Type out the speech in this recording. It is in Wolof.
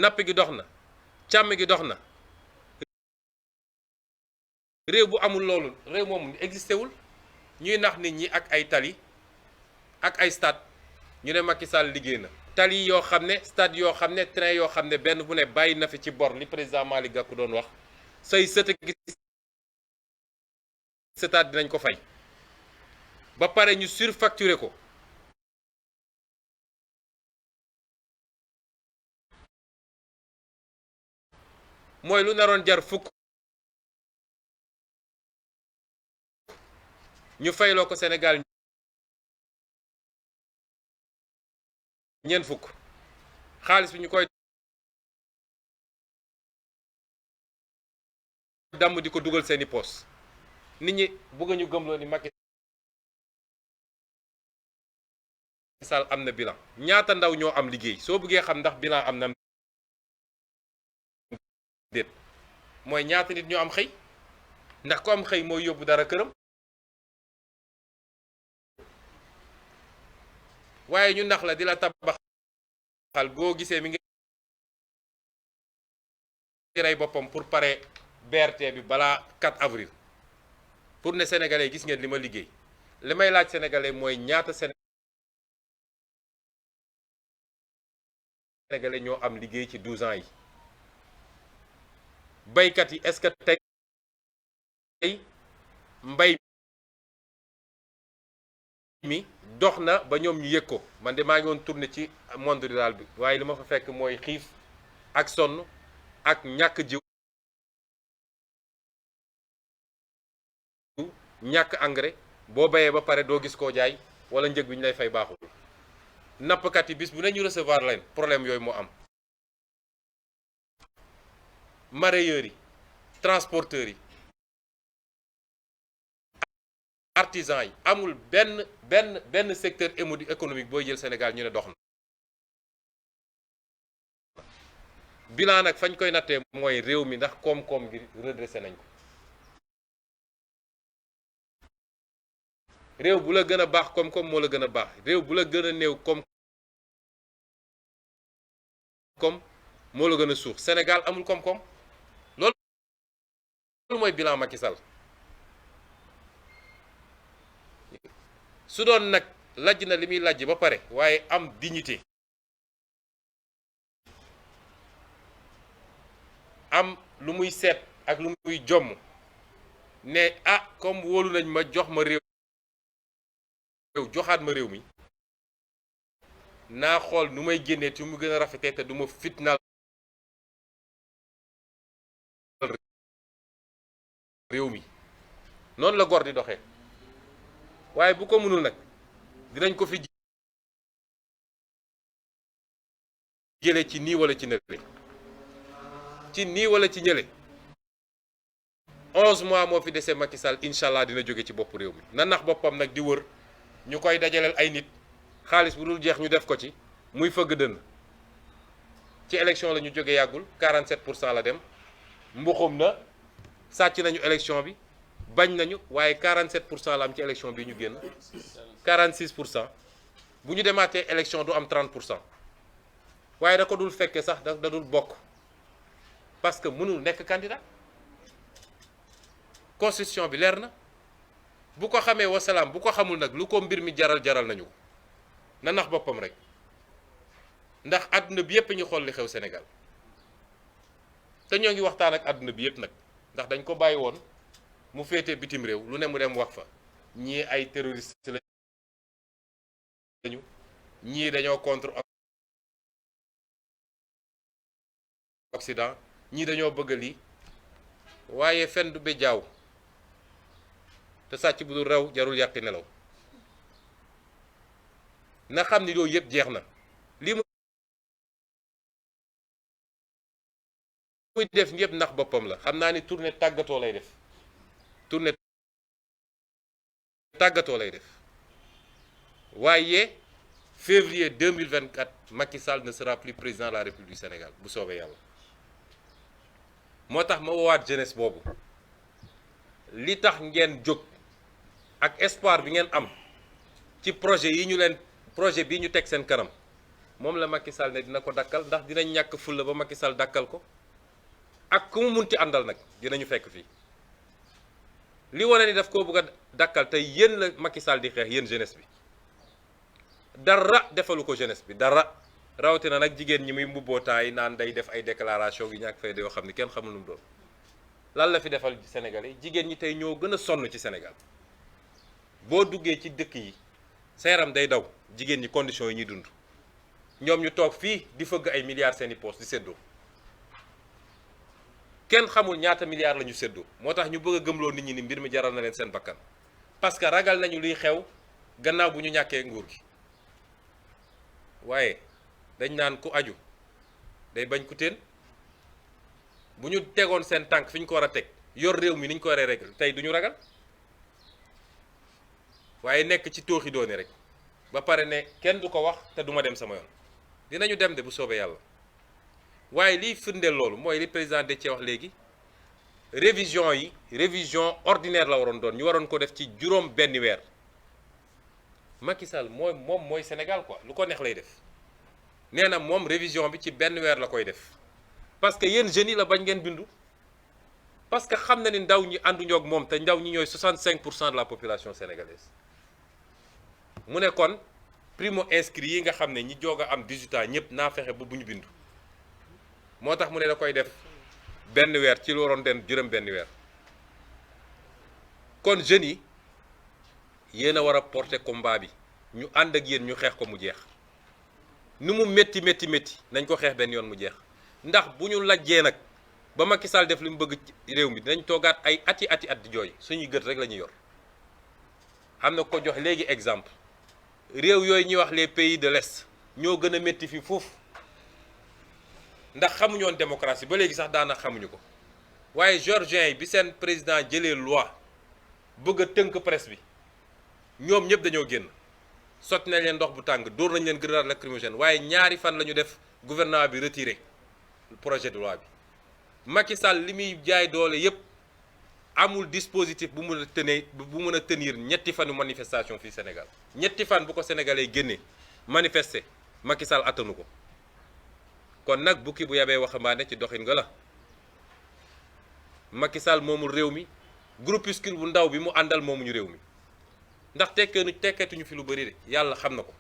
napp gi dox na càmm gi dox na réew bu amul loolu réew moomu existé wul ñuy nax nit ñi ak ay tali ak ay stade ñu ne Macky Sall liggéey na. tali yoo xam ne stade yoo xam ne train yoo xam ne benn bu ne bàyyi na fi ci bor li président Malick Gakou doon wax say sët gi stade dinañ ko fay ba pare ñu surfacturé ko. mooy lu naroon jar fukk ñu fayloo ko Sénégal ñeent fukk xaalis bi ñu koy damm di ko dugal seeni poos nit ñi bëgg ñu gëmloo ni Macky Sall am na bilan. ñaata ndaw ñoo am liggéey soo bëggee xam ndax bilan am na déet mooy ñaata nit ñoo am xëy ndax ko am xëy mooy yóbbu dara këram. waaye ñu nax la di la tabaxal boo gisee mi ngi rey boppam pour pare BRT bi balaa 4 avril pour ne sénégalais gis ngeen li ma liggéey li may laaj sénégalais mooy ñaata sénégalais ñoo am liggéey ci 12 ans yi. baykat yi est-ce que tey mbay mi dox na ba ñoom ñu yëg ko. man de maa ngi woon tourné ci monde rural bi waaye li ma fa fekk mooy xiif ak sonn ak ñàkk jiw ñàkk engrais boo bayee ba pare doo gis koo jaay wala njëg bi ñu lay fay baaxul. nappkat yi bis bu ne ñu recevoir leen problème yooyu moo am. mareyeurs yi transporteurs yi artisans yi amul benn secteur économique booy jël Sénégal ñu ne dox na. bilan nag fañ koy nattee mooy réew mi ndax koom-koom gi redressé nañ ko. réew bu la gën a baax koom-koom moo la gën a baax réew bu la gën a néew koom-koom moo la gën a suux. Sénégal amul koom-koom loolu mooy bilan Macky Sall. su doon nag lajj na li muy lajj ba pare waaye am dignité am lu muy seet ak lu muy jomm ne ah comme wóolu nañ ma jox ma réew joxaat ma réew mi naa xool nu may génnee te mu gën a rafetee te du ma fitnaal réew mi noonu la gor di doxee. waaye bu ko mënul nag dinañ ko fi jële ci nii wala ci nële ci nii wala ci ñële 11 mois moo fi dese Macky Sall incha allah dina jóge ci bopp réew mi na nax boppam nag di wër ñu koy dajaleel ay nit xaalis bu dul jeex ñu def ko ci muy fëgg dënn. ci élection la ñu jóge yàggul 47% la dem mbuxum na sàcc nañu élection bi bañ nañu waaye 47% la am ci élection bi ñu génn 46% bu ñu demaatee élection du am 30% waaye da ko dul fekke sax da dul bokk parce que mënul nekk candidat. constitution bi leer na bu ko xamee wasalaam bu ko xamul nag lu ko mbir mi jaral nañu ko na nax boppam rek ndax àdduna bi yépp ñu xool li xew Sénégal te ñoo ngi waxtaan ak àdduna bi yépp nag ndax dañ ko bàyyi woon mu féete bitim réew lu ne mu dem wax fa ñii ay terroriste lañu ñii dañoo contre Occident ñii dañoo bëgg lii waaye fen du be jaaw te sàcc bu dul raw jarul yàqi nelaw na xam ni loolu yëpp jeex na. lii muy def yëpp ndax boppam la xam naa ni tournée tàggatoo lay def tournée tàggatoo lay def waaye février 2024 Macky Sall ne sera plus président de la République du Sénégal bu soobee yàlla. moo tax ma woowaat jeunesse boobu li tax ngeen jóg ak espoir bi ngeen am ci projet yi ñu leen projet bii ñu teg seen kanam moom la Macky Sall ne dina ko dakkal, ndax dinañ ñàkk fulla ba Macky Sall dakkal ko ak ku mu munti àndal nag dinañu fekk fii. li wane ni daf koo bëgg a dakkal tey yéen la Macky Sall di xeex, yéen jeunesse bi dara defalu ko jeunesse bi dara, rawatina nag jigéen ñi muy mbubbootaay naan day def ay déclaration gi ñàkk fayda yoo xam ne kenn xamul nu mu doon. lan la fi defal Sénégalais yi? jigéen ñi tey ñoo gën a sonn ci Sénégal. boo duggee ci dëkk yi sa yaram day daw, jigéen ñi conditions yi ñuy dund, ñoom ñu toog fii di fëgg ay milliards seeni poste di séddoo, kenn xamul ñaata milliards la ñu séddoo. moo tax ñu bëgg a gëmloo nit ñi ni mbir mi jaral na leen seen bakkan, parce que ragal nañu luy xew gannaaw bu ñu ñàkkee nguur gi. waaye dañ naan ku aju day bañ ku teen. bu ñu tegoon seen tànk fi ñu ko war a teg, yor réew mi ni ñu ko waree rek tey du ñu ragal, waaye nekk ci tooxi doone rek ba pare ne kenn du ko wax te duma dem sama yoon. dinañu dem de bu soobee yàlla. waaye liy firndeel loolu mooy li président Déthié wax léegi, révision yi révision ordinaire la waroon doon, ñu waroon ko def ci juróom benn weer. Macky Sall moom mooy Sénégal quoi, lu ko neex lay def. nee na moom révision bi ci benn weer la koy def, parce que yéen jeunes yi la bañ ngeen bindu, parce que xam na ni ndaw ñi ànduñoo ak moom, te ndaw ñi ñooy 65% de la population sénégalaise. mu ne kon primo inscrit yi nga xam ne ñi joog a am 18 ans ñëpp naa fexe ba bu ñu bindu. moo tax mu ne da koy def benn weer ci lu waroon den juróom benn weer. kon jeunes yi yéen a war a porter combat bi, ñu ànd ak yéen ñu xeex ko mu jeex. nu mu métti métti métti nañ ko xeex benn yoon mu jeex, ndax bu ñu lajjee nag ba Macky Sall def li mu bëgg réew mi dinañ toogaat ay ati at di jooy, suñuy gët rek la ñuy yor. am na ko jox léegi exemple, réew yooyu ñuy wax les pays de l'Est ñoo gën a métti fi foofu, ndax xamuñu woon démocratie ba léegi sax daanaka xamuñu ko. waaye géorgien yi bi seen président jëlee loi bëgg a tënk presse bi, ñoom ñëpp dañoo génn, sotti nañ leen ndox bu tàng, dóor nañ leen grenade lacrymogène, waaye ñaari fan la ñu def gouvernement bi retiré projet de loi bi. Macky Sall li muy jaay doole yépp amul dispositif bu mën a tenir ñetti fanu manifestation fii Sénégal. ñetti fan bu ko sénégalais génnee manifester, Macky Sall attanu ko. kon nag bukki bu yabee waxambaane ci doxin nga la. Macky Sall moomul réew mi, groupuscule bu ndaw bi mu àndal moomuñu réew mi, ndax tekkeetuñu fi lu bëri de, yàlla xam na ko.